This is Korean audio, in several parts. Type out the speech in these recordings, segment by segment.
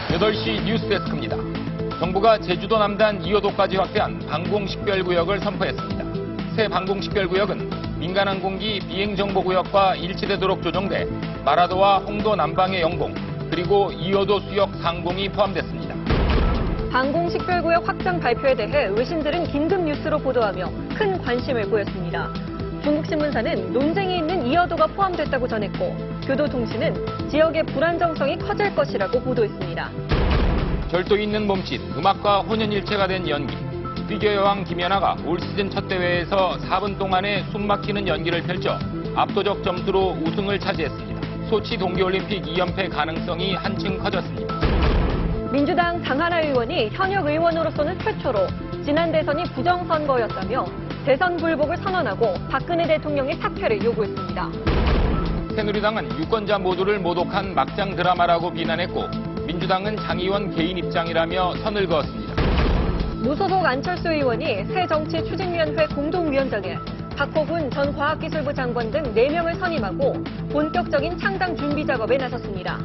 8시 뉴스데스크입니다. 정부가 제주도 남단 2호도까지 확대한 방공식별구역을 선포했습니다. 새 방공식별구역은 민간항공기 비행정보구역과 일치되도록 조정돼 마라도와 홍도 남방의 영공, 그리고 2호도 수역 상공이 포함됐습니다. 방공식별구역 확장 발표에 대해 외신들은 긴급 뉴스로 보도하며 큰 관심을 보였습니다. 중국신문사는 논쟁이 있는 2호도가 포함됐다고 전했고, 교도통신은 지역의 불안정성이 커질 것이라고 보도했습니다. 절도 있는 몸짓, 음악과 혼연일체가 된 연기. 피겨 여왕 김연아가 올 시즌 첫 대회에서 4분 동안의 숨막히는 연기를 펼쳐 압도적 점수로 우승을 차지했습니다. 소치 동계올림픽 2연패 가능성이 한층 커졌습니다. 민주당 장하나 의원이 현역 의원으로서는 최초로 지난 대선이 부정선거였다며 대선 불복을 선언하고 박근혜 대통령의 사퇴를 요구했습니다. 새누리당은 유권자 모두를 모독한 막장 드라마라고 비난했고, 민주당은 장 의원 개인 입장이라며 선을 그었습니다. 무소속 안철수 의원이 새정치추진위원회 공동위원장에 박호근 전 과학기술부 장관 등 4명을 선임하고 본격적인 창당 준비 작업에 나섰습니다.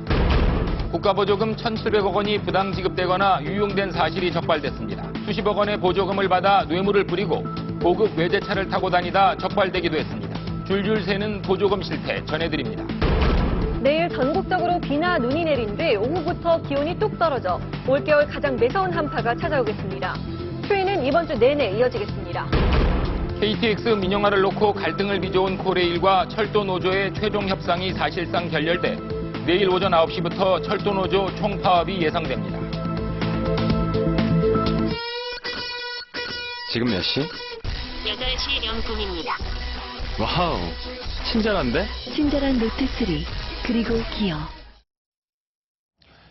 국가보조금 1,700억 원이 부당 지급되거나 유용된 사실이 적발됐습니다. 수십억 원의 보조금을 받아 뇌물을 뿌리고 고급 외제차를 타고 다니다 적발되기도 했습니다. 줄줄 새는 보조금 실태 전해드립니다. 내일 전국적으로 비나 눈이 내린 뒤 오후부터 기온이 뚝 떨어져 올겨울 가장 매서운 한파가 찾아오겠습니다. 추위는 이번 주 내내 이어지겠습니다. KTX 민영화를 놓고 갈등을 빚어온 코레일과 철도 노조의 최종 협상이 사실상 결렬돼 내일 오전 9시부터 철도 노조 총파업이 예상됩니다. 지금 몇 시? 8시 0분입니다. 와우, 친절한데? 친절한 노트3, 그리고 기어.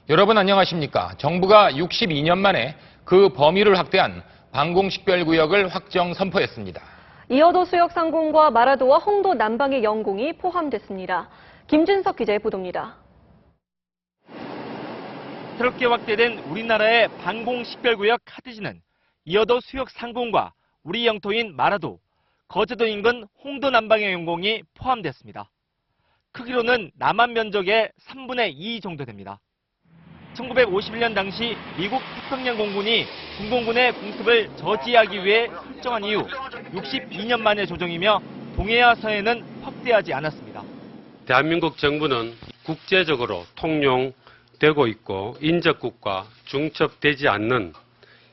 여러분 안녕하십니까? 정부가 62년 만에 그 범위를 확대한 방공식별구역을 확정 선포했습니다. 2호도 수역 상공과 마라도와 홍도 남방의 영공이 포함됐습니다. 김준석 기자의 보도입니다. 새롭게 확대된 우리나라의 방공식별구역 카드지는 2호도 수역 상공과 우리 영토인 마라도, 거제도 인근 홍도 남방의 영공이 포함됐습니다. 크기로는 남한 면적의 3분의 2 정도 됩니다. 1951년 당시 미국 태평양 공군이 중공군의 공습을 저지하기 위해 설정한 이후 62년 만의 조정이며 동해와 서해는 확대하지 않았습니다. 대한민국 정부는 국제적으로 통용되고 있고 인접국과 중첩되지 않는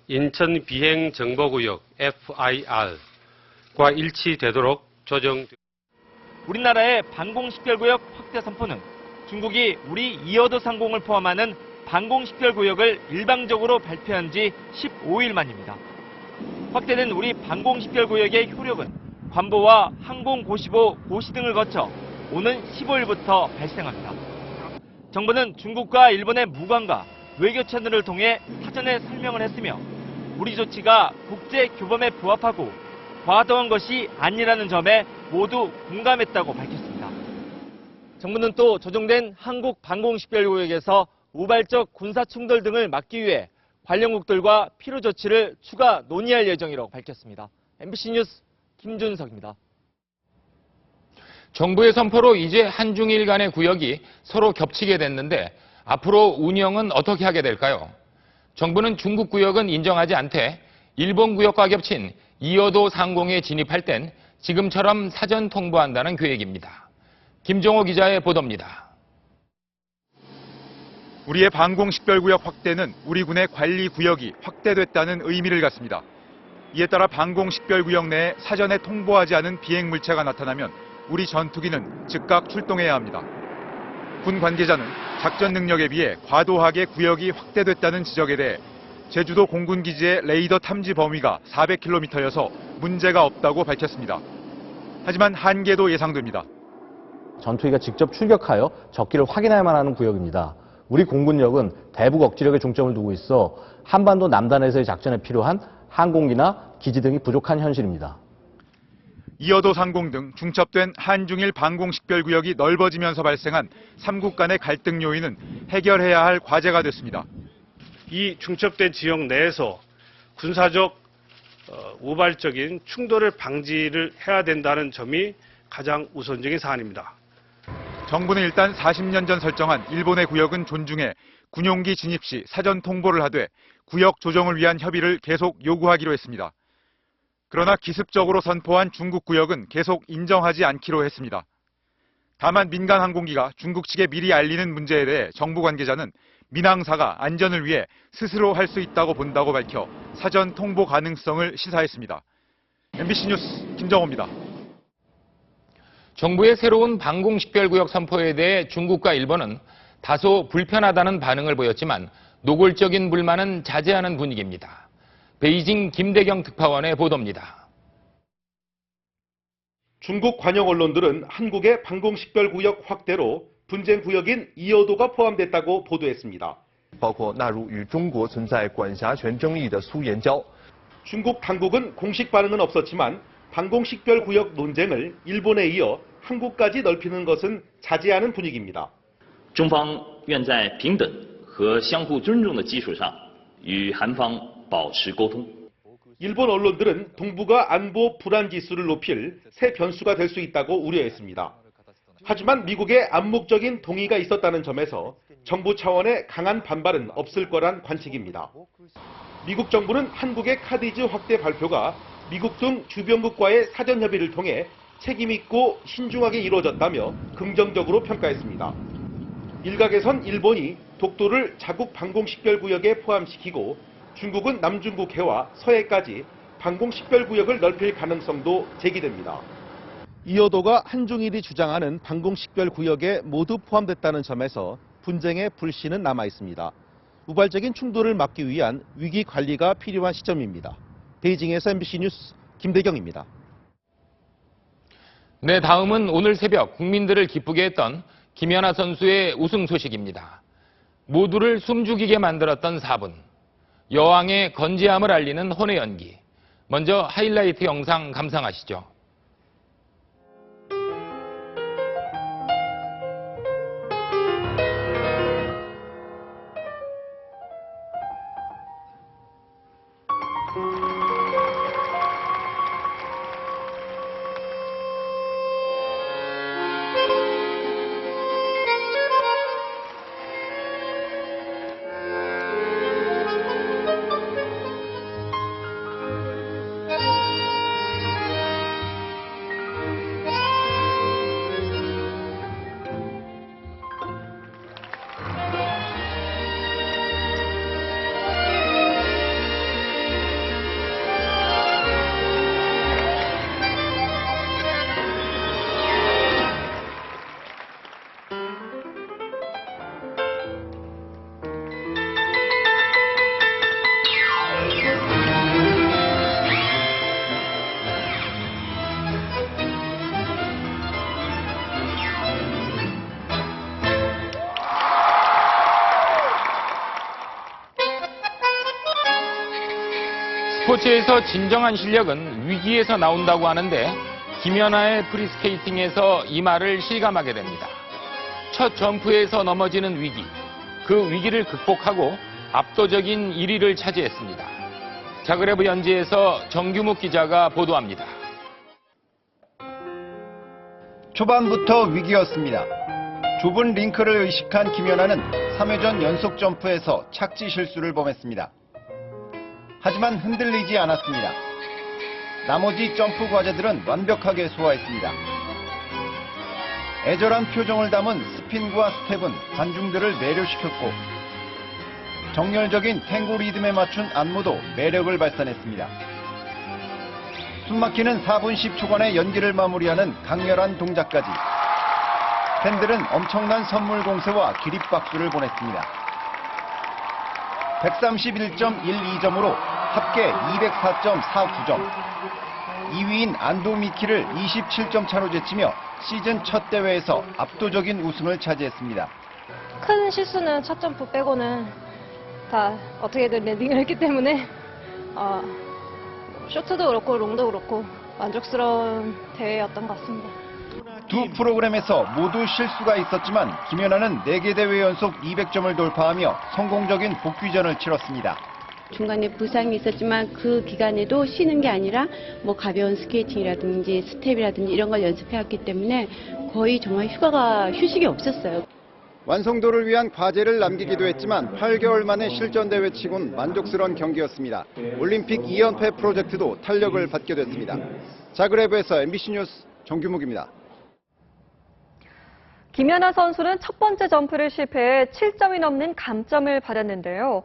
인천 비행정보구역 FIR과 일치되도록 조정됩니다. 우리나라의 방공식별구역 확대 선포는 중국이 우리 2호도 상공을 포함하는 방공식별구역을 일방적으로 발표한 지 15일 만입니다. 확대된 우리 방공식별구역의 효력은 관보와 항공고시보, 고시 등을 거쳐 오는 15일부터 발생합니다. 정부는 중국과 일본의 무관과 외교 채널을 통해 사전에 설명을 했으며 우리 조치가 국제교범에 부합하고 과도한 것이 아니라는 점에 모두 공감했다고 밝혔습니다. 정부는 또 조정된 한국 방공식별구역에서 우발적 군사 충돌 등을 막기 위해 관련국들과 필요 조치를 추가 논의할 예정이라고 밝혔습니다. MBC 뉴스 김준석입니다. 정부의 선포로 이제 한중일 간의 구역이 서로 겹치게 됐는데 앞으로 운영은 어떻게 하게 될까요? 정부는 중국 구역은 인정하지 않되 일본 구역과 겹친 2호도 상공에 진입할 땐 지금처럼 사전 통보한다는 계획입니다. 김종호 기자의 보도입니다. 우리의 방공식별구역 확대는 우리 군의 관리구역이 확대됐다는 의미를 갖습니다. 이에 따라 방공식별구역 내에 사전에 통보하지 않은 비행물체가 나타나면 우리 전투기는 즉각 출동해야 합니다. 군 관계자는 작전 능력에 비해 과도하게 구역이 확대됐다는 지적에 대해 제주도 공군기지의 레이더 탐지 범위가 400km여서 문제가 없다고 밝혔습니다. 하지만 한계도 예상됩니다. 전투기가 직접 출격하여 적기를 확인해야만 하는 구역입니다. 우리 공군력은 대북 억지력에 중점을 두고 있어 한반도 남단에서의 작전에 필요한 항공기나 기지 등이 부족한 현실입니다. 2호도 상공 등 중첩된 한중일 방공식별구역이 넓어지면서 발생한 3국 간의 갈등 요인은 해결해야 할 과제가 됐습니다. 이 중첩된 지역 내에서 군사적 우발적인 충돌을 방지를 해야 된다는 점이 가장 우선적인 사안입니다. 정부는 일단 40년 전 설정한 일본의 구역은 존중해 군용기 진입 시 사전 통보를 하되 구역 조정을 위한 협의를 계속 요구하기로 했습니다. 그러나 기습적으로 선포한 중국 구역은 계속 인정하지 않기로 했습니다. 다만 민간 항공기가 중국 측에 미리 알리는 문제에 대해 정부 관계자는 민항사가 안전을 위해 스스로 할 수 있다고 본다고 밝혀 사전 통보 가능성을 시사했습니다. MBC 뉴스 김정호입니다. 정부의 새로운 방공식별구역 선포에 대해 중국과 일본은 다소 불편하다는 반응을 보였지만 노골적인 불만은 자제하는 분위기입니다. 베이징 김대경 특파원의 보도입니다. 중국 관영 언론들은 한국의 방공식별구역 확대로 분쟁 구역인 이어도가 포함됐다고 보도했습니다. 包括纳入与中国存在管辖权争议的苏岩礁。 중국 당국은 공식 반응은 없었지만 방공식별구역 논쟁을 일본에 이어 한국까지 넓히는 것은 자제하는 분위기입니다. 中方愿在平等和相互尊重的基础上与韩方保持沟通。 일본 언론들은 동북아 안보 불안 지수를 높일 새 변수가 될 수 있다고 우려했습니다. 하지만 미국의 암묵적인 동의가 있었다는 점에서 정부 차원의 강한 반발은 없을 거란 관측입니다. 미국 정부는 한국의 카디즈 확대 발표가 미국 등 주변국과의 사전 협의를 통해 책임 있고 신중하게 이루어졌다며 긍정적으로 평가했습니다. 일각에선 일본이 독도를 자국 방공식별구역에 포함시키고 중국은 남중국 해와 서해까지 방공식별구역을 넓힐 가능성도 제기됩니다. 이어도가 한중일이 주장하는 방공식별구역에 모두 포함됐다는 점에서 분쟁의 불씨는 남아 있습니다. 우발적인 충돌을 막기 위한 위기 관리가 필요한 시점입니다. 베이징에서 MBC 뉴스 김대경입니다. 네, 다음은 오늘 새벽 국민들을 기쁘게 했던 김연아 선수의 우승 소식입니다. 모두를 숨죽이게 만들었던 4분. 여왕의 건재함을 알리는 혼의 연기. 먼저 하이라이트 영상 감상하시죠. 스포츠에서 진정한 실력은 위기에서 나온다고 하는데 김연아의 프리스케이팅에서 이 말을 실감하게 됩니다. 첫 점프에서 넘어지는 위기, 그 위기를 극복하고 압도적인 1위를 차지했습니다. 자그레브 현지에서 정규묵 기자가 보도합니다. 초반부터 위기였습니다. 좁은 링크를 의식한 김연아는 3회전 연속 점프에서 착지 실수를 범했습니다. 하지만 흔들리지 않았습니다. 나머지 점프 과제들은 완벽하게 소화했습니다. 애절한 표정을 담은 스핀과 스텝은 관중들을 매료시켰고 정열적인 탱고 리듬에 맞춘 안무도 매력을 발산했습니다. 숨막히는 4분 10초간의 연기를 마무리하는 강렬한 동작까지 팬들은 엄청난 선물 공세와 기립박수를 보냈습니다. 131.12점으로 합계 204.49점, 2위인 안도미키를 27점 차로 제치며 시즌 첫 대회에서 압도적인 우승을 차지했습니다. 큰 실수는 첫 점프 빼고는 다 어떻게든 랜딩을 했기 때문에 쇼트도 그렇고 롱도 그렇고 만족스러운 대회였던 것 같습니다. 두 프로그램에서 모두 실수가 있었지만 김연아는 4개 대회 연속 200점을 돌파하며 성공적인 복귀전을 치렀습니다. 중간에 부상이 있었지만 그 기간에도 쉬는 게 아니라 뭐 가벼운 스케이팅이라든지 스텝이라든지 이런 걸 연습해왔기 때문에 거의 정말 휴식이 없었어요. 완성도를 위한 과제를 남기기도 했지만 8개월 만에 실전대회 치곤 만족스러운 경기였습니다. 올림픽 2연패 프로젝트도 탄력을 받게 됐습니다. 자그레브에서 MBC 뉴스 정규묵입니다. 김연아 선수는 첫 번째 점프를 실패해 7점이 넘는 감점을 받았는데요.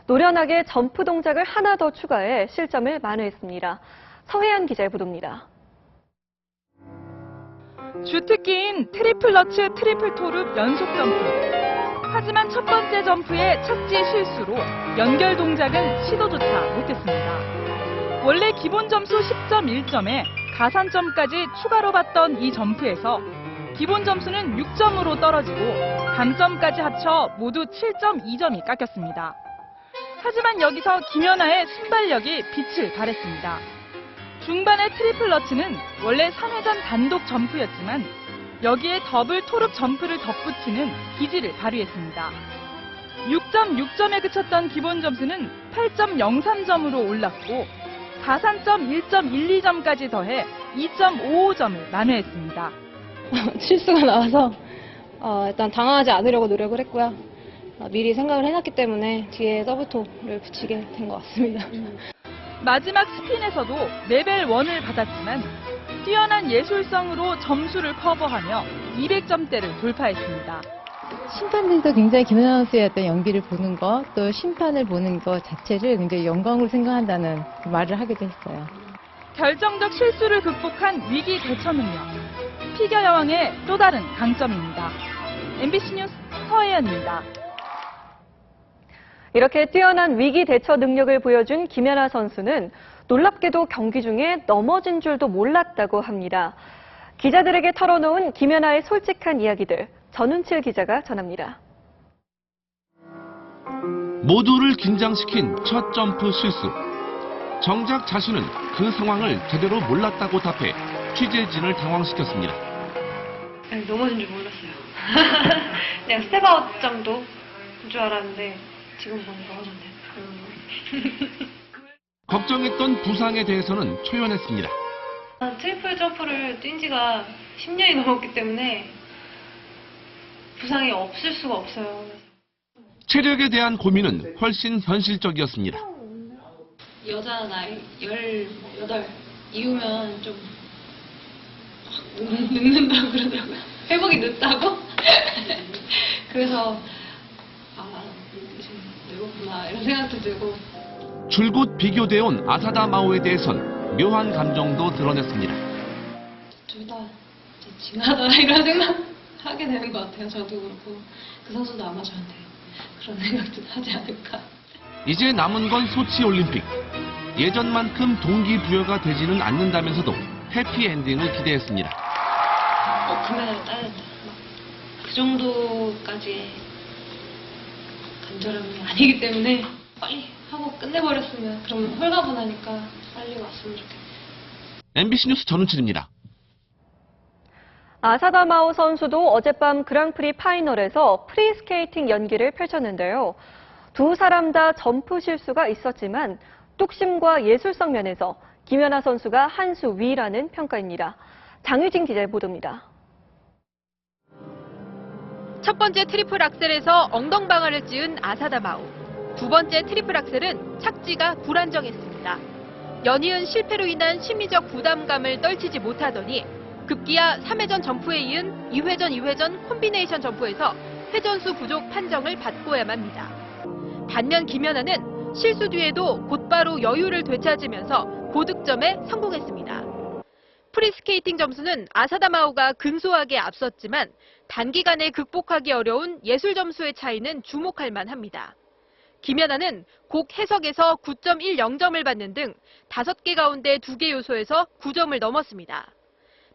노련하게 점프 동작을 하나 더 추가해 실점을 만회했습니다. 서혜연 기자의 보도입니다. 주특기인 트리플 러츠 트리플 토룹 연속 점프. 하지만 첫 번째 점프의 착지 실수로 연결 동작은 시도조차 못했습니다. 원래 기본 점수 10.1점에 가산점까지 추가로 받던 이 점프에서 기본 점수는 6점으로 떨어지고 감점까지 합쳐 모두 7.2점이 깎였습니다. 하지만 여기서 김연아의 순발력이 빛을 발했습니다. 중반의 트리플 러츠는 원래 3회전 단독 점프였지만 여기에 더블 토룹 점프를 덧붙이는 기질을 발휘했습니다. 6.6점에 그쳤던 기본 점수는 8.03점으로 올랐고 가산점 1.12점까지 더해 2.55점을 만회했습니다. 실수가 나와서 일단 당황하지 않으려고 노력을 했고요. 미리 생각을 해놨기 때문에 뒤에 더블토를 붙이게 된 것 같습니다. 마지막 스핀에서도 레벨 1을 받았지만 뛰어난 예술성으로 점수를 커버하며 200점대를 돌파했습니다. 심판들도 굉장히 김연아 선수의 어떤 연기를 보는 것, 또 심판을 보는 것 자체를 굉장히 영광으로 생각한다는 말을 하기도 했어요. 결정적 실수를 극복한 위기 대처 능력. 피겨 여왕의 또 다른 강점입니다. MBC 뉴스 서혜연입니다. 이렇게 뛰어난 위기 대처 능력을 보여준 김연아 선수는 놀랍게도 경기 중에 넘어진 줄도 몰랐다고 합니다. 기자들에게 털어놓은 김연아의 솔직한 이야기들, 전운칠 기자가 전합니다. 모두를 긴장시킨 첫 점프 실수. 정작 자신은 그 상황을 제대로 몰랐다고 답해 취재진을 당황시켰습니다. 넘어진 줄 몰랐어요. 그냥 스텝아웃 정도 줄 알았는데 지금 보니까 넘어졌네요. 걱정했던 부상에 대해서는 초연했습니다. 트리플 점프를 뛴 지가 10년이 넘었기 때문에 부상이 없을 수가 없어요. 체력에 대한 고민은 훨씬 현실적이었습니다. 여자 나이 18 이후면 좀 늙는다고 그러더라고요. 회복이 늦다고? 그래서 좀 늙었구나 이런 생각도 들고. 줄곧 비교돼온 아사다 마오에 대해선 묘한 감정도 드러냈습니다. 둘 다 징하다 이런 생각 하게 되는 것 같아요. 저도 그렇고 그 선수도 아마 저한테 그런 생각도 하지 않을까. 이제 남은 건 소치 올림픽. 예전만큼 동기부여가 되지는 않는다면서도 해피엔딩을 기대했습니다. 금메달을 따야 된다. 그 정도까지 간절함이 아니기 때문에 빨리 하고 끝내버렸으면 그러면 홀가분하니까 빨리 왔으면 좋겠어요. MBC 뉴스 전운칠입니다. 아사다 마오 선수도 어젯밤 그랑프리 파이널에서 프리스케이팅 연기를 펼쳤는데요. 두 사람 다 점프 실수가 있었지만 뚝심과 예술성 면에서 김연아 선수가 한 수 위라는 평가입니다. 장유진 기자의 보도입니다. 첫 번째 트리플 악셀에서 엉덩방아를 찧은 아사다 마오. 두 번째 트리플 악셀은 착지가 불안정했습니다. 연이은 실패로 인한 심리적 부담감을 떨치지 못하더니 급기야 3회전 점프에 이은 2회전 콤비네이션 점프에서 회전수 부족 판정을 받고야만 합니다. 반면 김연아는 실수 뒤에도 곧바로 여유를 되찾으면서 고득점에 성공했습니다. 프리스케이팅 점수는 아사다 마오가 근소하게 앞섰지만 단기간에 극복하기 어려운 예술 점수의 차이는 주목할 만합니다. 김연아는 곡 해석에서 9.10점을 받는 등 5개 가운데 2개 요소에서 9점을 넘었습니다.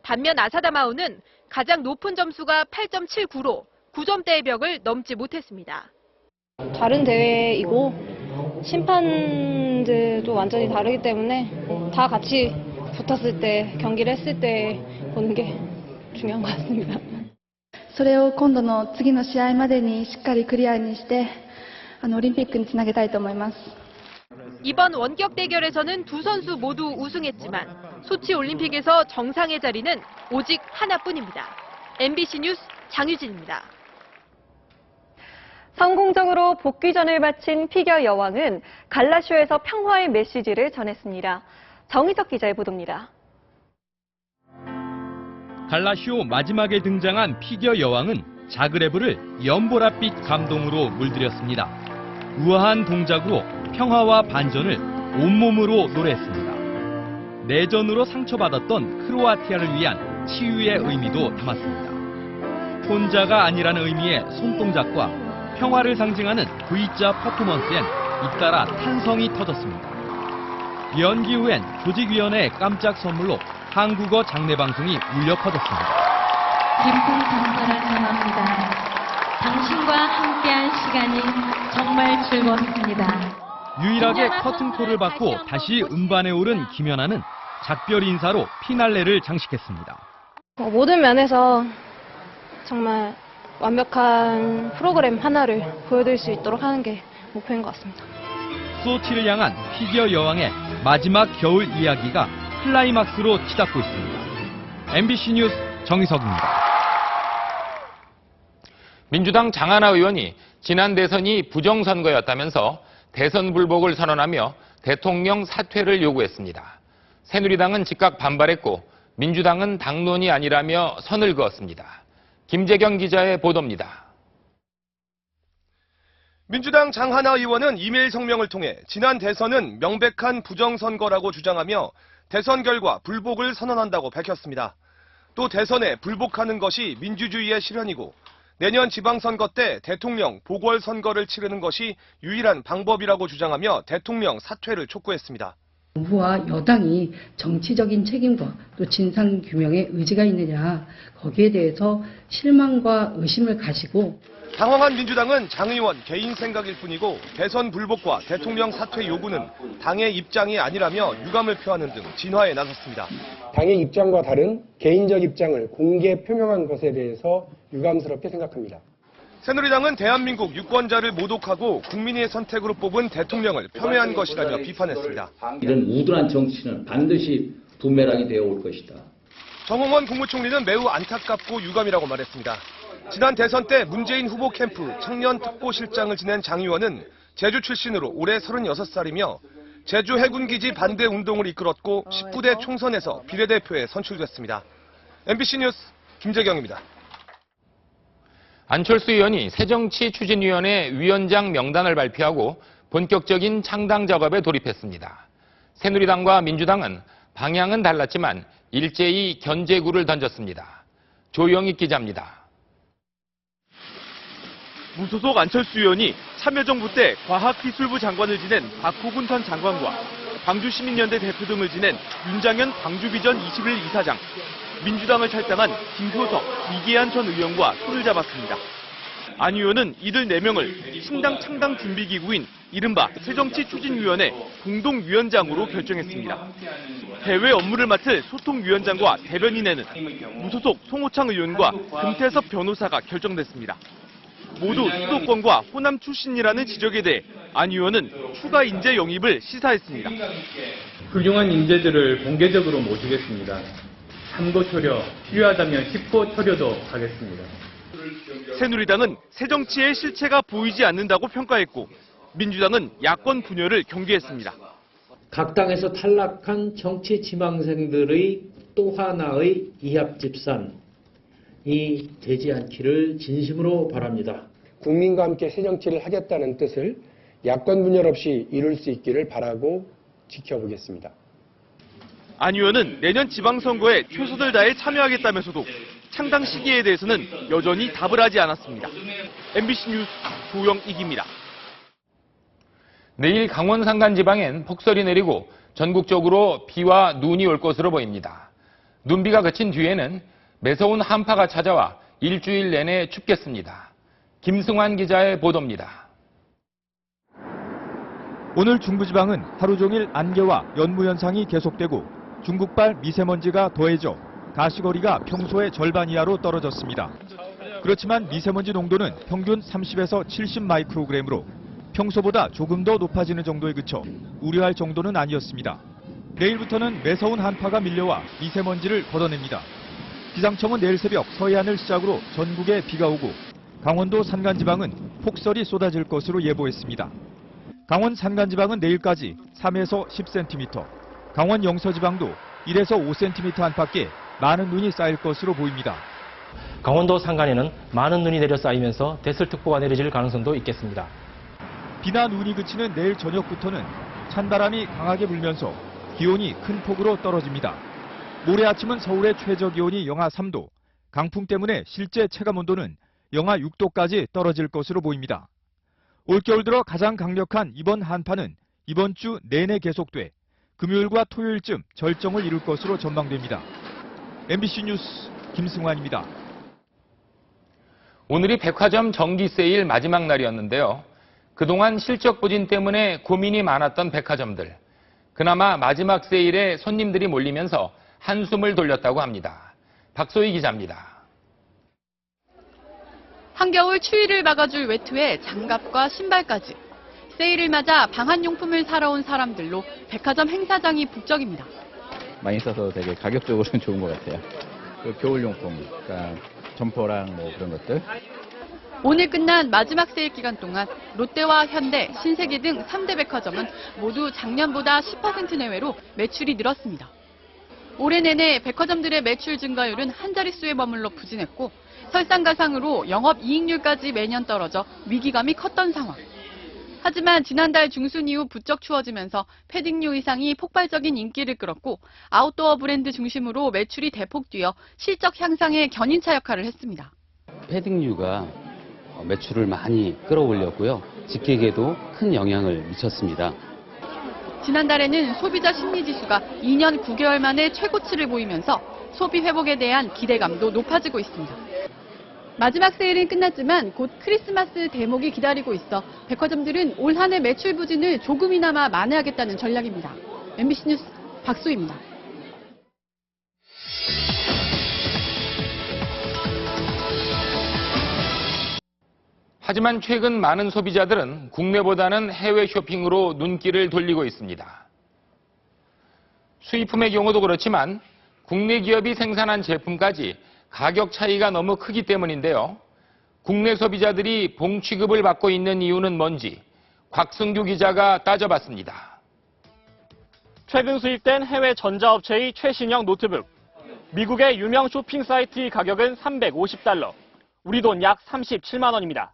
반면 아사다 마오는 가장 높은 점수가 8.79로 9점대의 벽을 넘지 못했습니다. 다른 대회이고 심판들도 완전히 다르기 때문에 다 같이 붙었을 때 경기를 했을 때 보는 게 중요한 것 같습니다. それを今度の次の試合までにしっかりクリアにしてオリンピックにつなげたいと思います。 이번 원격 대결에서는 두 선수 모두 우승했지만 소치 올림픽에서 정상의 자리는 오직 하나뿐입니다. MBC 뉴스 장유진입니다. 성공적으로 복귀전을 마친 피겨 여왕은 갈라쇼에서 평화의 메시지를 전했습니다. 정희석 기자의 보도입니다. 갈라쇼 마지막에 등장한 피겨 여왕은 자그레브를 연보라빛 감동으로 물들였습니다. 우아한 동작으로 평화와 반전을 온몸으로 노래했습니다. 내전으로 상처받았던 크로아티아를 위한 치유의 의미도 담았습니다. 혼자가 아니라는 의미의 손동작과 평화를 상징하는 V자 퍼포먼스엔 잇따라 탄성이 터졌습니다. 연기 후엔 조직위원회의 깜짝 선물로 한국어 장례방송이 울려 퍼졌습니다. 깊은 감사를 전합니다. 당신과 함께한 시간이 정말 즐거웠습니다. 유일하게 커튼콜을 받고 다시 음반에 오른 김연아는 작별 인사로 피날레를 장식했습니다. 모든 면에서 정말 완벽한 프로그램 하나를 보여드릴 수 있도록 하는 게 목표인 것 같습니다. 소치를 향한 피겨 여왕의 마지막 겨울 이야기가 클라이막스로 치닫고 있습니다. MBC 뉴스 정희석입니다. 민주당 장하나 의원이 지난 대선이 부정선거였다면서 대선 불복을 선언하며 대통령 사퇴를 요구했습니다. 새누리당은 즉각 반발했고 민주당은 당론이 아니라며 선을 그었습니다. 김재경 기자의 보도입니다. 민주당 장하나 의원은 이메일 성명을 통해 지난 대선은 명백한 부정선거라고 주장하며 대선 결과 불복을 선언한다고 밝혔습니다. 또 대선에 불복하는 것이 민주주의의 실현이고 내년 지방선거 때 대통령 보궐선거를 치르는 것이 유일한 방법이라고 주장하며 대통령 사퇴를 촉구했습니다. 정부와 여당이 정치적인 책임과 또 진상규명의 의지가 있느냐, 거기에 대해서 실망과 의심을 가지고 당황한 민주당은 장 의원 개인 생각일 뿐이고 대선 불복과 대통령 사퇴 요구는 당의 입장이 아니라며 유감을 표하는 등 진화에 나섰습니다. 당의 입장과 다른 개인적 입장을 공개 표명한 것에 대해서 유감스럽게 생각합니다. 새누리당은 대한민국 유권자를 모독하고 국민의 선택으로 뽑은 대통령을 폄훼한 것이라며 비판했습니다. 이런 우둔한 정치는 반드시 부메랑이 되어올 것이다. 정홍원 국무총리는 매우 안타깝고 유감이라고 말했습니다. 지난 대선 때 문재인 후보 캠프 청년 특보실장을 지낸 장 의원은 제주 출신으로 올해 36살이며 제주 해군기지 반대 운동을 이끌었고 19대 총선에서 비례대표에 선출됐습니다. MBC 뉴스 김재경입니다. 안철수 의원이 새정치추진위원회 위원장 명단을 발표하고 본격적인 창당 작업에 돌입했습니다. 새누리당과 민주당은 방향은 달랐지만 일제히 견제구를 던졌습니다. 조영익 기자입니다. 무소속 안철수 의원이 참여정부 때 과학기술부 장관을 지낸 박호근 전 장관과 광주시민연대 대표 등을 지낸 윤장현 광주비전 21 이사장, 민주당을 탈당한 김효석, 이계한 전 의원과 손을 잡았습니다. 안 의원은 이들 4명을 신당 창당 준비기구인 이른바 새정치추진위원회 공동위원장으로 결정했습니다. 대외 업무를 맡을 소통위원장과 대변인에는 무소속 송호창 의원과 금태섭 변호사가 결정됐습니다. 모두 수도권과 호남 출신이라는 지적에 대해 안 의원은 추가 인재 영입을 시사했습니다. 훌륭한 인재들을 공개적으로 모시겠습니다. 3고 초려, 필요하다면 10고 초려도 하겠습니다. 새누리당은 새정치의 실체가 보이지 않는다고 평가했고 민주당은 야권 분열을 경계했습니다. 각 당에서 탈락한 정치 지망생들의 또 하나의 이합집산이 되지 않기를 진심으로 바랍니다. 국민과 함께 새정치를 하겠다는 뜻을 야권 분열 없이 이룰 수 있기를 바라고 지켜보겠습니다. 안 의원은 내년 지방선거에 최선을 다해 참여하겠다면서도 창당 시기에 대해서는 여전히 답을 하지 않았습니다. MBC 뉴스 조영익입니다. 내일 강원 산간 지방엔 폭설이 내리고 전국적으로 비와 눈이 올 것으로 보입니다. 눈비가 그친 뒤에는 매서운 한파가 찾아와 일주일 내내 춥겠습니다. 김승환 기자의 보도입니다. 오늘 중부지방은 하루 종일 안개와 연무현상이 계속되고 중국발 미세먼지가 더해져 가시거리가 평소의 절반 이하로 떨어졌습니다. 그렇지만 미세먼지 농도는 평균 30에서 70 마이크로그램으로 평소보다 조금 더 높아지는 정도에 그쳐 우려할 정도는 아니었습니다. 내일부터는 매서운 한파가 밀려와 미세먼지를 걷어냅니다. 기상청은 내일 새벽 서해안을 시작으로 전국에 비가 오고 강원도 산간지방은 폭설이 쏟아질 것으로 예보했습니다. 강원 산간지방은 내일까지 3에서 10cm, 강원 영서지방도 1에서 5cm 안팎의 많은 눈이 쌓일 것으로 보입니다. 강원도 산간에는 많은 눈이 내려 쌓이면서 대설특보가 내려질 가능성도 있겠습니다. 비나 눈이 그치는 내일 저녁부터는 찬바람이 강하게 불면서 기온이 큰 폭으로 떨어집니다. 모레 아침은 서울의 최저 기온이 영하 3도, 강풍 때문에 실제 체감온도는 영하 6도까지 떨어질 것으로 보입니다. 올겨울 들어 가장 강력한 이번 한파는 이번 주 내내 계속돼 금요일과 토요일쯤 절정을 이룰 것으로 전망됩니다. MBC 뉴스 김승환입니다. 오늘이 백화점 정기 세일 마지막 날이었는데요. 그동안 실적 부진 때문에 고민이 많았던 백화점들. 그나마 마지막 세일에 손님들이 몰리면서 한숨을 돌렸다고 합니다. 박소희 기자입니다. 한겨울 추위를 막아줄 외투에 장갑과 신발까지. 세일을 맞아 방한용품을 사러 온 사람들로 백화점 행사장이 북적입니다. 많이 써서 되게 가격적으로는 좋은 것 같아요. 겨울용품, 그러니까 점퍼랑 뭐 그런 것들. 오늘 끝난 마지막 세일 기간 동안 롯데와 현대, 신세계 등 3대 백화점은 모두 작년보다 10% 내외로 매출이 늘었습니다. 올해 내내 백화점들의 매출 증가율은 한 자릿수에 머물러 부진했고 설상가상으로 영업이익률까지 매년 떨어져 위기감이 컸던 상황. 하지만 지난달 중순 이후 부쩍 추워지면서 패딩류 의상이 폭발적인 인기를 끌었고 아웃도어 브랜드 중심으로 매출이 대폭 뛰어 실적 향상에 견인차 역할을 했습니다. 패딩류가 매출을 많이 끌어올렸고요. 직계에도 큰 영향을 미쳤습니다. 지난달에는 소비자 심리지수가 2년 9개월 만에 최고치를 보이면서 소비 회복에 대한 기대감도 높아지고 있습니다. 마지막 세일은 끝났지만 곧 크리스마스 대목이 기다리고 있어 백화점들은 올 한 해 매출 부진을 조금이나마 만회하겠다는 전략입니다. MBC 뉴스 박소희입니다. 하지만 최근 많은 소비자들은 국내보다는 해외 쇼핑으로 눈길을 돌리고 있습니다. 수입품의 경우도 그렇지만 국내 기업이 생산한 제품까지 가격 차이가 너무 크기 때문인데요. 국내 소비자들이 봉취급을 받고 있는 이유는 뭔지 곽승규 기자가 따져봤습니다. 최근 수입된 해외 전자업체의 최신형 노트북. 미국의 유명 쇼핑 사이트의 가격은 $350, 우리 돈 약 37만 원입니다.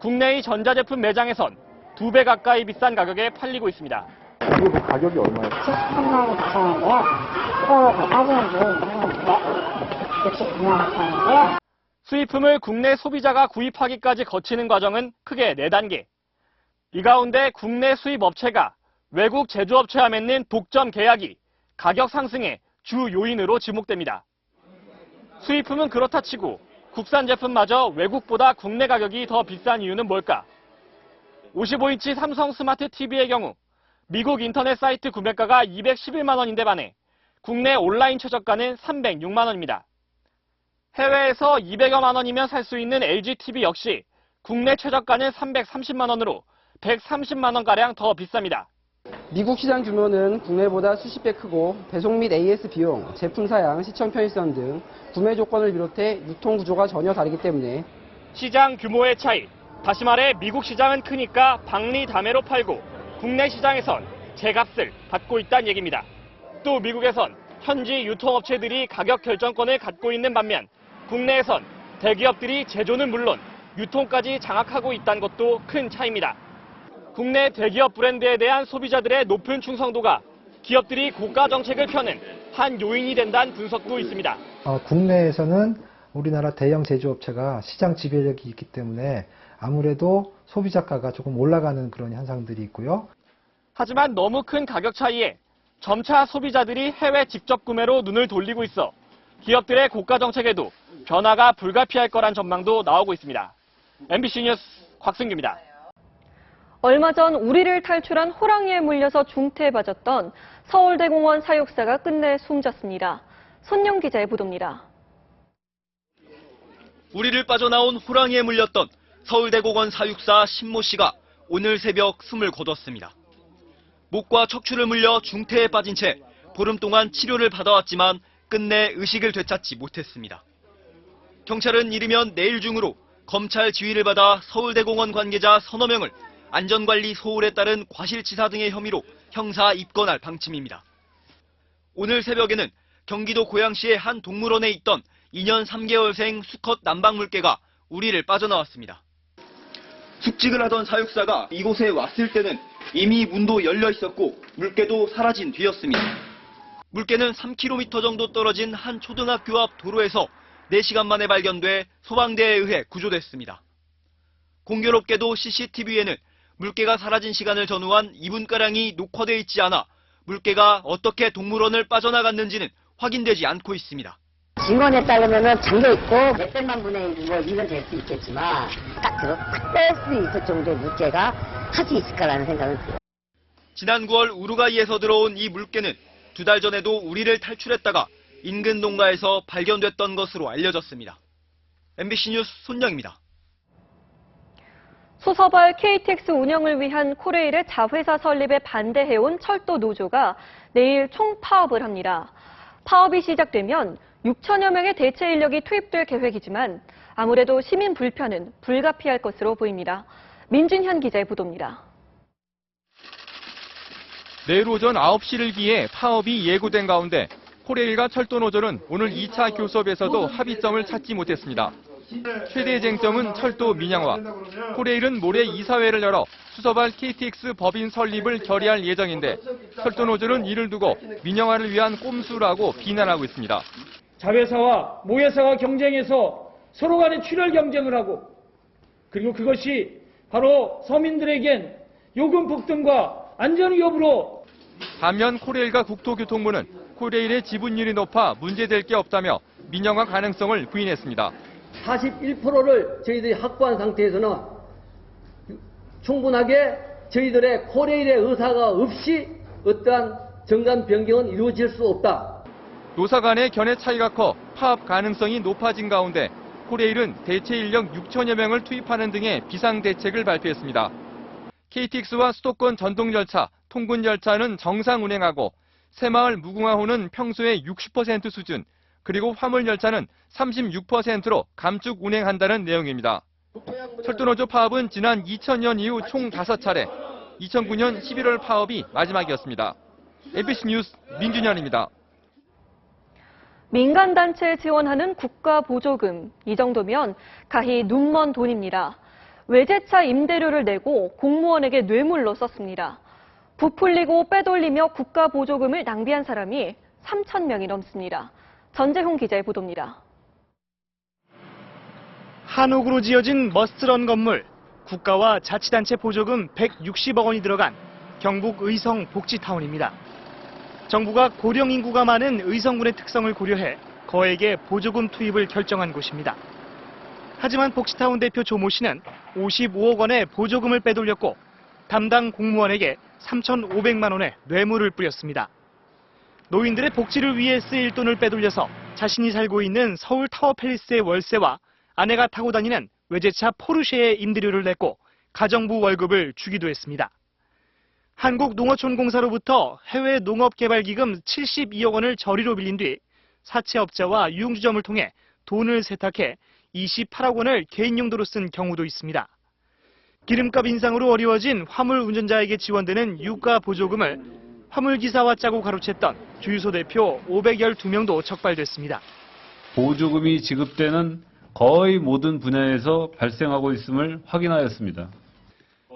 국내의 전자제품 매장에선 2배 가까이 비싼 가격에 팔리고 있습니다. 이게 뭐 가격이 얼마예요? 73만 9천 원인데요. 더 빠지는지 모르겠는데 69만 9천 원인데요. 수입품을 국내 소비자가 구입하기까지 거치는 과정은 크게 4단계. 이 가운데 국내 수입 업체가 외국 제조업체와 맺는 독점 계약이 가격 상승의 주 요인으로 지목됩니다. 수입품은 그렇다 치고 국산 제품마저 외국보다 국내 가격이 더 비싼 이유는 뭘까? 55인치 삼성 스마트 TV의 경우 미국 인터넷 사이트 구매가가 211만 원인데 반해 국내 온라인 최저가는 306만 원입니다. 해외에서 200여만 원이면 살 수 있는 LG TV 역시 국내 최저가는 330만 원으로 130만 원가량 더 비쌉니다. 미국 시장 규모는 국내보다 수십 배 크고 배송 및 AS 비용, 제품 사양, 시청 편의성 등 구매 조건을 비롯해 유통 구조가 전혀 다르기 때문에 시장 규모의 차이, 다시 말해 미국 시장은 크니까 박리다매로 팔고 국내 시장에선 제값을 받고 있다는 얘기입니다. 또 미국에선 현지 유통업체들이 가격 결정권을 갖고 있는 반면 국내에선 대기업들이 제조는 물론 유통까지 장악하고 있다는 것도 큰 차이입니다. 국내 대기업 브랜드에 대한 소비자들의 높은 충성도가 기업들이 고가 정책을 펴는 한 요인이 된다는 분석도 있습니다. 국내에서는 우리나라 대형 제조업체가 시장 지배력이 있기 때문에 아무래도 소비자가가 조금 올라가는 그런 현상들이 있고요. 하지만 너무 큰 가격 차이에 점차 소비자들이 해외 직접 구매로 눈을 돌리고 있어 기업들의 고가 정책에도 변화가 불가피할 거란 전망도 나오고 있습니다. MBC 뉴스 곽승규입니다. 얼마 전 우리를 탈출한 호랑이에 물려서 중태에 빠졌던 서울대공원 사육사가 끝내 숨졌습니다. 손영 기자의 보도입니다. 우리를 빠져나온 호랑이에 물렸던 서울대공원 사육사 신모 씨가 오늘 새벽 숨을 거뒀습니다. 목과 척추를 물려 중태에 빠진 채 보름 동안 치료를 받아왔지만 끝내 의식을 되찾지 못했습니다. 경찰은 이르면 내일 중으로 검찰 지휘를 받아 서울대공원 관계자 서너 명을 안전관리 소홀에 따른 과실치사 등의 혐의로 형사 입건할 방침입니다. 오늘 새벽에는 경기도 고양시의 한 동물원에 있던 2년 3개월생 수컷 남방물개가 우리를 빠져나왔습니다. 숙직을 하던 사육사가 이곳에 왔을 때는 이미 문도 열려 있었고 물개도 사라진 뒤였습니다. 물개는 3km 정도 떨어진 한 초등학교 앞 도로에서 4시간 만에 발견돼 소방대에 의해 구조됐습니다. 공교롭게도 CCTV에는 물개가 사라진 시간을 전후한 2분가량이 녹화돼 있지 않아 물개가 어떻게 동물원을 빠져나갔는지는 확인되지 않고 있습니다. 증언에 따르면 잠겨있고 몇백만 분의 뭐 이건 될 수 있겠지만 딱 뺄 수 있을 정도의 물개가 할 수 있을까라는 생각은 들어요. 지난 9월 우루과이에서 들어온 이 물개는 2달 전에도 우리를 탈출했다가 인근 농가에서 발견됐던 것으로 알려졌습니다. MBC 뉴스 손영입니다. 수서발 KTX 운영을 위한 코레일의 자회사 설립에 반대해온 철도 노조가 내일 총파업을 합니다. 파업이 시작되면 6천여 명의 대체 인력이 투입될 계획이지만 아무래도 시민 불편은 불가피할 것으로 보입니다. 민준현 기자의 보도입니다. 내일 오전 9시를 기해 파업이 예고된 가운데 코레일과 철도노조는 오늘 2차 교섭에서도 합의점을 찾지 못했습니다. 최대 쟁점은 철도 민영화. 코레일은 모레 이사회를 열어 수서발 KTX 법인 설립을 결의할 예정인데 철도노조는 이를 두고 민영화를 위한 꼼수라고 비난하고 있습니다. 자회사와 모회사가 경쟁해서 서로 간에 출혈 경쟁을 하고 그리고 그것이 바로 서민들에겐 요금 폭등과 안전 위협으로 반면 코레일과 국토교통부는 코레일의 지분율이 높아 문제될 게 없다며 민영화 가능성을 부인했습니다. 41%를 저희들이 확보한 상태에서는 충분하게 저희들의 코레일의 의사가 없이 어떠한 정관 변경은 이루어질 수 없다. 노사 간의 견해 차이가 커 파업 가능성이 높아진 가운데 코레일은 대체 인력 6천여 명을 투입하는 등의 비상대책을 발표했습니다. KTX와 수도권 전동열차, 통근열차는 정상 운행하고 새마을 무궁화호는 평소의 60% 수준, 그리고 화물열차는 36%로 감축 운행한다는 내용입니다. 철도노조 파업은 지난 2000년 이후 총 5차례, 2009년 11월 파업이 마지막이었습니다. MBC 뉴스 민준현입니다. 민간단체에 지원하는 국가보조금, 이 정도면 가히 눈먼 돈입니다. 외제차 임대료를 내고 공무원에게 뇌물로 썼습니다. 부풀리고 빼돌리며 국가보조금을 낭비한 사람이 3,000명이 넘습니다. 전재홍 기자의 보도입니다. 한옥으로 지어진 머스트런 건물, 국가와 자치단체 보조금 160억 원이 들어간 경북 의성 복지타운입니다. 정부가 고령 인구가 많은 의성군의 특성을 고려해 거액의 보조금 투입을 결정한 곳입니다. 하지만 복지타운 대표 조모 씨는 55억 원의 보조금을 빼돌렸고 담당 공무원에게 3,500만 원의 뇌물을 뿌렸습니다. 노인들의 복지를 위해 쓰일 돈을 빼돌려서 자신이 살고 있는 서울 타워팰리스의 월세와 아내가 타고 다니는 외제차 포르쉐의 임대료를 냈고 가정부 월급을 주기도 했습니다. 한국농어촌공사로부터 해외 농업개발기금 72억 원을 저리로 빌린 뒤 사채업자와 유흥주점을 통해 돈을 세탁해 28억 원을 개인 용도로 쓴 경우도 있습니다. 기름값 인상으로 어려워진 화물 운전자에게 지원되는 유가 보조금을 화물기사와 짜고 가로챘던 주유소 대표 512명도 적발됐습니다. 보조금이 지급되는 거의 모든 분야에서 발생하고 있음을 확인하였습니다.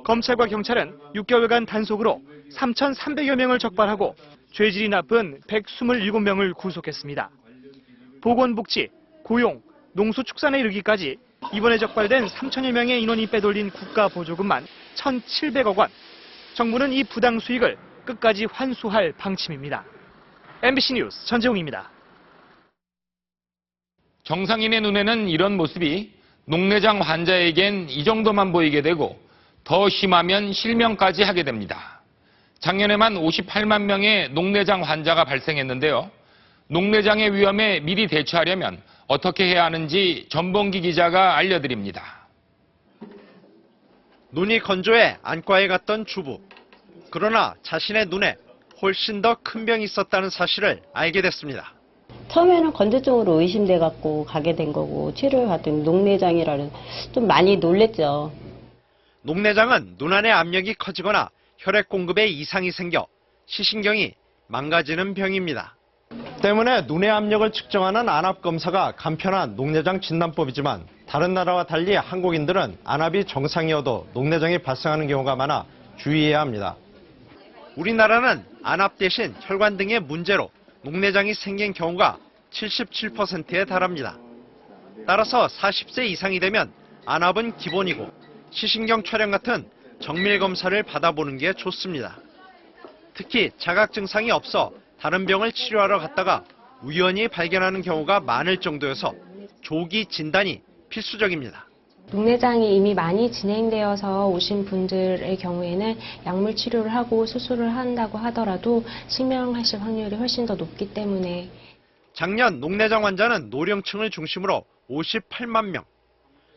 검찰과 경찰은 6개월간 단속으로 3,300여 명을 적발하고 죄질이 나쁜 127명을 구속했습니다. 보건복지, 고용, 농수축산에 이르기까지 이번에 적발된 3천여 명의 인원이 빼돌린 국가 보조금만 1,700억 원. 정부는 이 부당 수익을 끝까지 환수할 방침입니다. MBC 뉴스 전재홍입니다. 정상인의 눈에는 이런 모습이 녹내장 환자에겐 이 정도만 보이게 되고 더 심하면 실명까지 하게 됩니다. 작년에만 58만 명의 녹내장 환자가 발생했는데요. 녹내장의 위험에 미리 대처하려면 어떻게 해야 하는지 전봉기 기자가 알려드립니다. 눈이 건조해 안과에 갔던 주부. 그러나 자신의 눈에 훨씬 더 큰 병이 있었다는 사실을 알게 됐습니다. 처음에는 건조증으로 의심돼 갖고 가게 된 거고 치료를 받더니 녹내장이라는 좀 많이 놀랬죠. 녹내장은 눈 안의 압력이 커지거나 혈액 공급에 이상이 생겨 시신경이 망가지는 병입니다. 때문에 눈의 압력을 측정하는 안압 검사가 간편한 녹내장 진단법이지만 다른 나라와 달리 한국인들은 안압이 정상이어도 녹내장이 발생하는 경우가 많아 주의해야 합니다. 우리나라는 안압 대신 혈관 등의 문제로 녹내장이 생긴 경우가 77%에 달합니다. 따라서 40세 이상이 되면 안압은 기본이고 시신경 촬영 같은 정밀 검사를 받아보는 게 좋습니다. 특히 자각 증상이 없어 다른 병을 치료하러 갔다가 우연히 발견하는 경우가 많을 정도여서 조기 진단이 필수적입니다. 녹내장이 이미 많이 진행되어서 오신 분들의 경우에는 약물 치료를 하고 수술을 한다고 하더라도 실명하실 확률이 훨씬 더 높기 때문에 작년 녹내장 환자는 노령층을 중심으로 58만 명.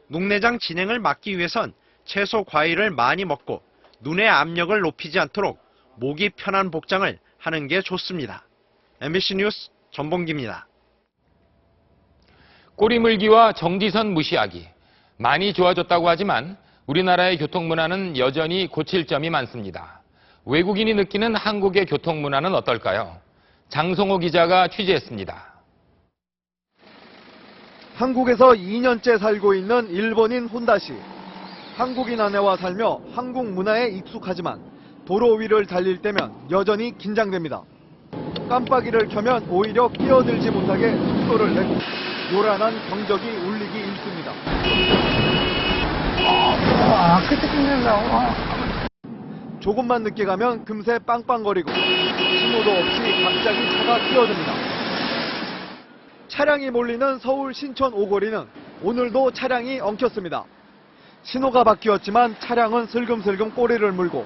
녹내장 진행을 막기 위해선 채소 과일을 많이 먹고 눈의 압력을 높이지 않도록 목이 편한 복장을 하는 게 좋습니다. MBC 뉴스 전봉기입니다. 꼬리물기와 정지선 무시하기. 많이 좋아졌다고 하지만 우리나라의 교통문화는 여전히 고칠 점이 많습니다. 외국인이 느끼는 한국의 교통문화는 어떨까요? 장성호 기자가 취재했습니다. 한국에서 2년째 살고 있는 일본인 혼다 씨. 한국인 아내와 살며 한국 문화에 익숙하지만 도로 위를 달릴 때면 여전히 긴장됩니다. 깜빡이를 켜면 오히려 끼어들지 못하게 속도를 내고 요란한 경적이 울리기 일쑤입니다. 조금만 늦게 가면 금세 빵빵거리고 신호도 없이 갑자기 차가 끼어듭니다. 차량이 몰리는 서울 신촌 오거리는 오늘도 차량이 엉켰습니다. 신호가 바뀌었지만 차량은 슬금슬금 꼬리를 물고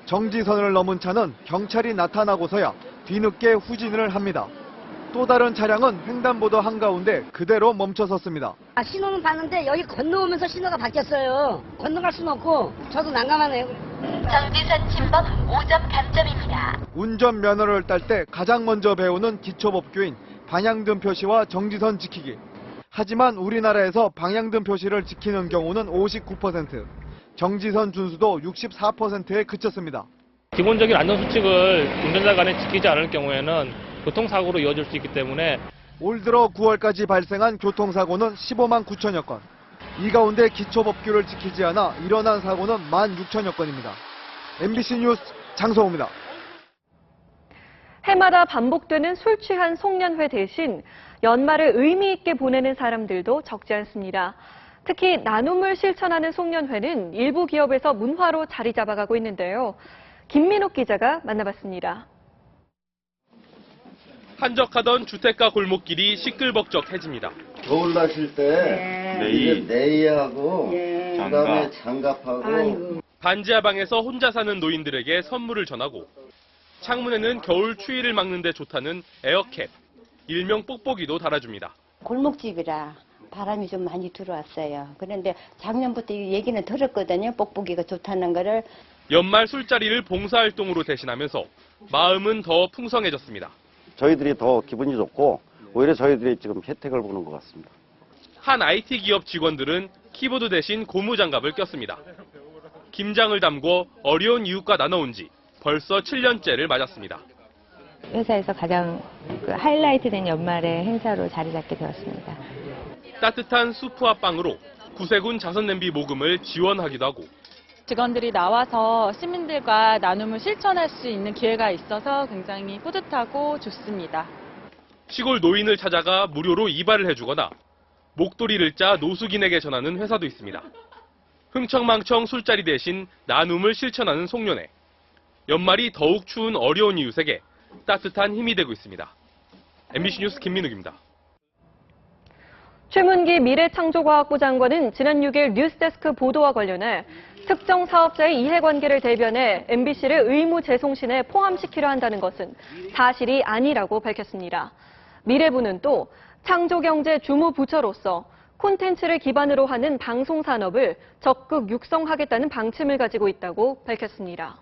정지선을 넘은 차는 경찰이 나타나고서야 뒤늦게 후진을 합니다. 또 다른 차량은 횡단보도 한가운데 그대로 멈춰섰습니다. 신호는 봤는데 여기 건너오면서 신호가 바뀌었어요. 건너갈 수는 없고 저도 난감하네요. 정지선 침범 5점 감점입니다. 운전면허를 딸 때 가장 먼저 배우는 기초법규인 방향등 표시와 정지선 지키기. 하지만 우리나라에서 방향등 표시를 지키는 경우는 59%, 정지선 준수도 64%에 그쳤습니다. 기본적인 안전수칙을 운전자 간에 지키지 않을 경우에는 교통사고로 이어질 수 있기 때문에 올 들어 9월까지 발생한 교통사고는 15만 9천여 건. 이 가운데 기초법규를 지키지 않아 일어난 사고는 1만 6천여 건입니다. MBC 뉴스 장성호입니다. 해마다 반복되는 술 취한 송년회 대신 연말을 의미 있게 보내는 사람들도 적지 않습니다. 특히 나눔을 실천하는 송년회는 일부 기업에서 문화로 자리 잡아가고 있는데요. 김민욱 기자가 만나봤습니다. 한적하던 주택가 골목길이 시끌벅적해집니다. 겨울 나실 때 네이하고 그다음에 장갑하고 반지하 방에서 혼자 사는 노인들에게 선물을 전하고 창문에는 겨울 추위를 막는 데 좋다는 에어캡, 일명 뽁뽁이도 달아줍니다. 골목집이라 바람이 좀 많이 들어왔어요. 그런데 작년부터 이 얘기는 들었거든요. 뽁뽁이가 좋다는 거를. 연말 술자리를 봉사활동으로 대신하면서 마음은 더 풍성해졌습니다. 저희들이 더 기분이 좋고 오히려 저희들이 지금 혜택을 보는 것 같습니다. 한 IT 기업 직원들은 키보드 대신 고무장갑을 꼈습니다. 김장을 담고 어려운 이웃과 나눠온 지 벌써 7년째를 맞았습니다. 회사에서 가장 하이라이트된 연말의 행사로 자리 잡게 되었습니다. 따뜻한 수프와 빵으로 구세군 자선냄비 모금을 지원하기도 하고 직원들이 나와서 시민들과 나눔을 실천할 수 있는 기회가 있어서 굉장히 뿌듯하고 좋습니다. 시골 노인을 찾아가 무료로 이발을 해주거나 목도리를 짜 노숙인에게 전하는 회사도 있습니다. 흥청망청 술자리 대신 나눔을 실천하는 송년회. 연말이 더욱 추운 어려운 이웃에게 따뜻한 힘이 되고 있습니다. MBC 뉴스 김민욱입니다. 최문기 미래창조과학부 장관은 지난 6일 뉴스데스크 보도와 관련해 특정 사업자의 이해관계를 대변해 MBC를 의무재송신에 포함시키려 한다는 것은 사실이 아니라고 밝혔습니다. 미래부는 또 창조경제 주무부처로서 콘텐츠를 기반으로 하는 방송산업을 적극 육성하겠다는 방침을 가지고 있다고 밝혔습니다.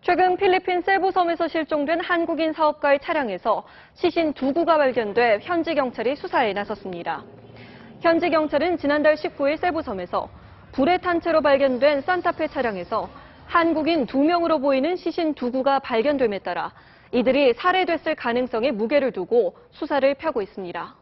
최근 필리핀 세부섬에서 실종된 한국인 사업가의 차량에서 시신 2구가 발견돼 현지 경찰이 수사에 나섰습니다. 현지 경찰은 지난달 19일 세부섬에서 불에 탄 채로 발견된 산타페 차량에서 한국인 2명으로 보이는 시신 2구가 발견됨에 따라 이들이 살해됐을 가능성에 무게를 두고 수사를 펴고 있습니다.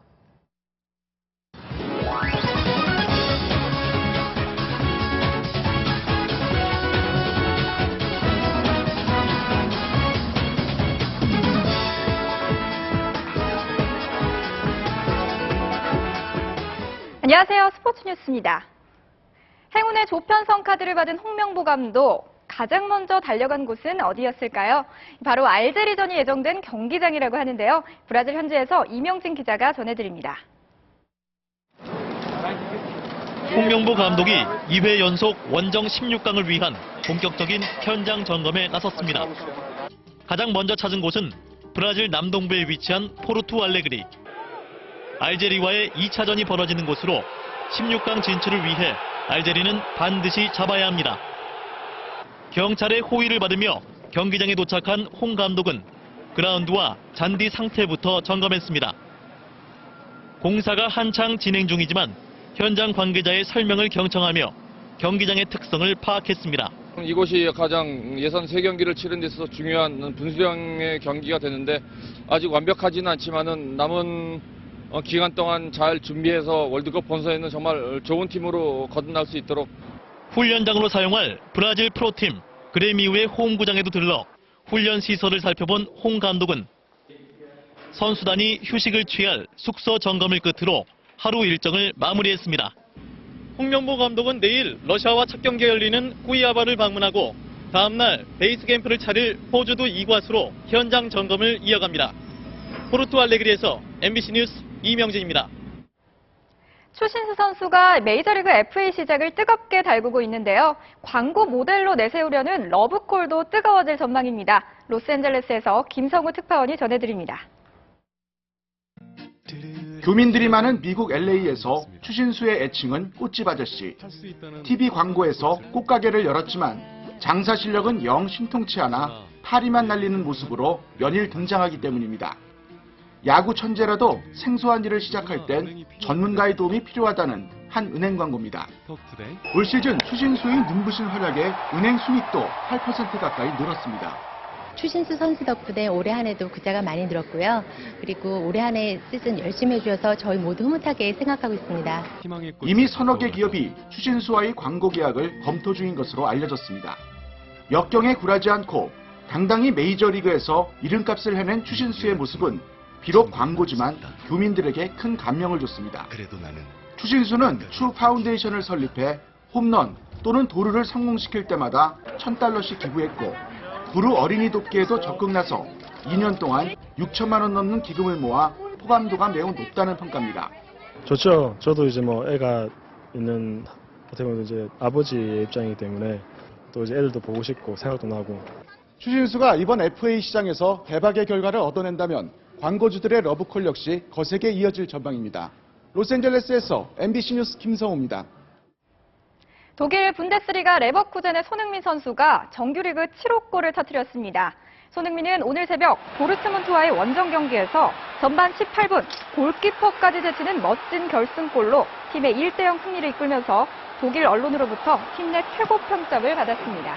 안녕하세요. 스포츠 뉴스입니다. 행운의 조편성 카드를 받은 홍명보 감독, 가장 먼저 달려간 곳은 어디였을까요? 바로 알제리전이 예정된 경기장이라고 하는데요. 브라질 현지에서 이명진 기자가 전해드립니다. 홍명보 감독이 2회 연속 원정 16강을 위한 본격적인 현장 점검에 나섰습니다. 가장 먼저 찾은 곳은 브라질 남동부에 위치한 포르투 알레그리. 알제리와의 2차전이 벌어지는 곳으로 16강 진출을 위해 알제리는 반드시 잡아야 합니다. 경찰의 호의를 받으며 경기장에 도착한 홍 감독은 그라운드와 잔디 상태부터 점검했습니다. 공사가 한창 진행 중이지만 현장 관계자의 설명을 경청하며 경기장의 특성을 파악했습니다. 이곳이 가장 예선 3경기를 치른 데 있어서 중요한 분수령의 경기가 되는데 아직 완벽하지는 않지만은 남은 기간 동안 잘 준비해서 월드컵 본선에는 정말 좋은 팀으로 거듭날 수 있도록. 훈련장으로 사용할 브라질 프로팀 그레미우의 홈구장에도 들러 훈련 시설을 살펴본 홍 감독은 선수단이 휴식을 취할 숙소 점검을 끝으로 하루 일정을 마무리했습니다. 홍명보 감독은 내일 러시아와 첫 경기가 열리는 쿠이아바를 방문하고 다음날 베이스 캠프를 차릴 호주도 이과수로 현장 점검을 이어갑니다. 포르투 알레그리에서 MBC 뉴스 이명진입니다. 추신수 선수가 메이저리그 FA 시작을 뜨겁게 달구고 있는데요. 광고 모델로 내세우려는 러브콜도 뜨거워질 전망입니다. 로스앤젤레스에서 김성우 특파원이 전해드립니다. 교민들이 많은 미국 LA에서 추신수의 애칭은 꽃집 아저씨. TV 광고에서 꽃가게를 열었지만 장사 실력은 영 신통치 않아 파리만 날리는 모습으로 연일 등장하기 때문입니다. 야구 천재라도 생소한 일을 시작할 땐 전문가의 도움이 필요하다는 한 은행 광고입니다. 올 시즌 추신수의 눈부신 활약에 은행 순이익도 8% 가까이 늘었습니다. 추신수 선수 덕분에 올해 한 해도 구자가 많이 늘었고요. 그리고 올해 한 해 시즌 열심히 해주셔서 저희 모두 흐뭇하게 생각하고 있습니다. 이미 서너 개 기업이 추신수와의 광고 계약을 검토 중인 것으로 알려졌습니다. 역경에 굴하지 않고 당당히 메이저리그에서 이름값을 해낸 추신수의 모습은 비록 광고지만 교민들에게 큰 감명을 줬습니다. 추신수는 추 파운데이션을 설립해 홈런 또는 도루를 성공시킬 때마다 $1,000씩 기부했고 부루 어린이 돕기에도 적극 나서 2년 동안 6천만 원 넘는 기금을 모아 호감도가 매우 높다는 평가입니다. 좋죠. 저도 이제 뭐 애가 있는 어떻게 보면 이제 아버지의 입장이기 때문에 또 이제 애들도 보고 싶고 생각도 나고. 추신수가 이번 FA 시장에서 대박의 결과를 얻어낸다면 광고주들의 러브콜 역시 거세게 이어질 전망입니다. 로스앤젤레스에서 MBC 뉴스 김성우입니다. 독일 분데스리가 레버쿠젠의 손흥민 선수가 정규리그 7호 골을 터뜨렸습니다. 손흥민은 오늘 새벽 도르트문트와의 원정 경기에서 전반 18분 골키퍼까지 제치는 멋진 결승골로 팀의 1대0 승리를 이끌면서 독일 언론으로부터 팀 내 최고 평점을 받았습니다.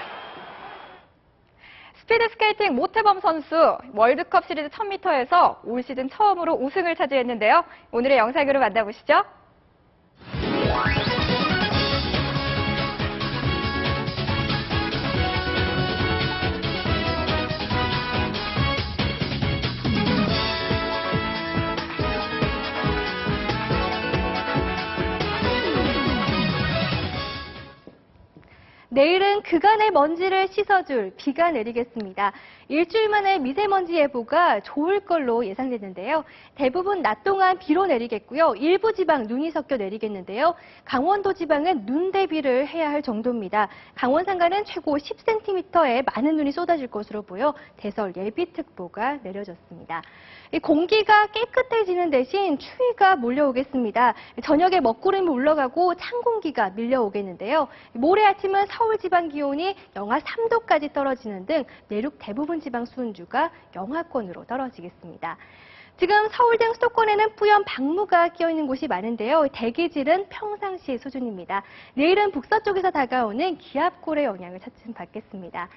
스피드스케이팅 모태범 선수 월드컵 시리즈 1000m에서 올 시즌 처음으로 우승을 차지했는데요. 오늘의 영상으로 만나보시죠. 내일은 그간의 먼지를 씻어줄 비가 내리겠습니다. 일주일 만에 미세먼지 예보가 좋을 걸로 예상되는데요. 대부분 낮 동안 비로 내리겠고요. 일부 지방 눈이 섞여 내리겠는데요. 강원도 지방은 눈 대비를 해야 할 정도입니다. 강원 산간은 최고 10cm의 많은 눈이 쏟아질 것으로 보여 대설 예비특보가 내려졌습니다. 공기가 깨끗해지는 대신 추위가 몰려오겠습니다. 저녁에 먹구름이 올라가고 찬 공기가 밀려오겠는데요. 모레 아침은 서울 지방 기온이 영하 3도까지 떨어지는 등 내륙 대부분 지방 수온주가 영하권으로 떨어지겠습니다. 지금 서울 등 수도권에는 뿌연 방무가 끼어있는 곳이 많은데요. 대기질은 평상시 수준입니다. 내일은 북서쪽에서 다가오는 기압골의 영향을 차츰 받겠습니다.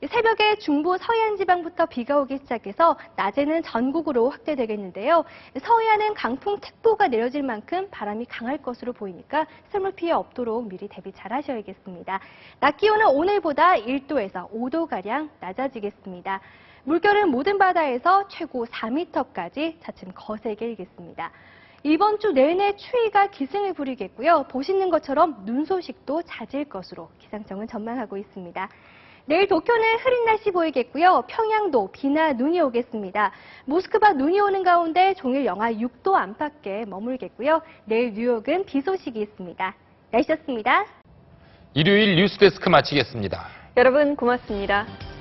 새벽에 중부 서해안 지방부터 비가 오기 시작해서 낮에는 전국으로 확대되겠는데요. 서해안은 강풍특보가 내려질 만큼 바람이 강할 것으로 보이니까 설물 피해 없도록 미리 대비 잘 하셔야겠습니다. 낮 기온은 오늘보다 1도에서 5도가량 낮아지겠습니다. 물결은 모든 바다에서 최고 4m까지 차츰 거세게 일겠습니다. 이번 주 내내 추위가 기승을 부리겠고요. 보시는 것처럼 눈 소식도 잦을 것으로 기상청은 전망하고 있습니다. 내일 도쿄는 흐린 날씨 보이겠고요. 평양도 비나 눈이 오겠습니다. 모스크바 눈이 오는 가운데 종일 영하 6도 안팎에 머물겠고요. 내일 뉴욕은 비 소식이 있습니다. 날씨였습니다. 일요일 뉴스데스크 마치겠습니다. 여러분 고맙습니다.